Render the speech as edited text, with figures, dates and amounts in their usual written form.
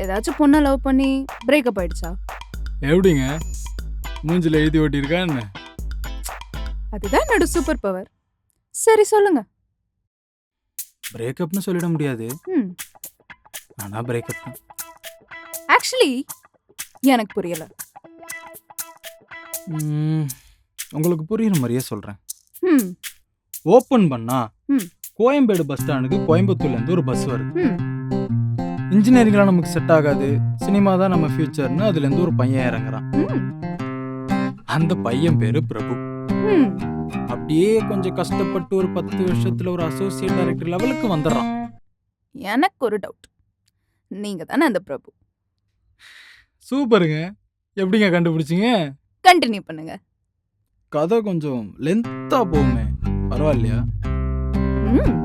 ஏதாச்சும் பொண்ணை லவ் பண்ணி பிரேக்கப் ஆயிடுச்சா? எப்படிங்க மூஞ்சில எழுதி ஓட்டியிருக்கா என்ன? அதுதான் என்னோட சூப்பர் பவர். சரி சொல்லுங்க. பிரேக்கப்னு சொல்லிட முடியாது, ம் ஆனா பிரேக்கப் தான். ஆக்சுவலி எனக்கு புரியல. உங்களுக்கு புரியுற மாதிரியே சொல்றேன். ம் ஓப்பன் பண்ணா ம் கோயம்பேடு பஸ் ஸ்டாண்டுக்கு கோயம்புத்தூர்லேருந்து ஒரு பஸ் வருது. ம் இன்ஜினியரிங்லாம் நமக்கு செட் ஆகாது, சினிமா தான் நம்ம ஃபியூச்சர்னு அதுலேருந்து ஒரு பையன் இறங்குறான். ம் அந்த பையன் பேரு பிரபு. ம் அப்படியே கொஞ்சம் கஷ்டப்பட்டு ஒரு 10 வருஷத்துல ஒரு அசோசியேட் டைரக்டர் லெவலுக்கு வந்துடுறான். எனக்கு ஒரு டவுட். நீங்க தானே அந்த பிரபு? சூப்பருங்க, எப்படிங்க கண்டுபிடிச்சிங்க? கண்டினியூ பண்ணுங்க. கதை கொஞ்சம் லென்த்தா போகுமே, பரவாயில்லையா? ம்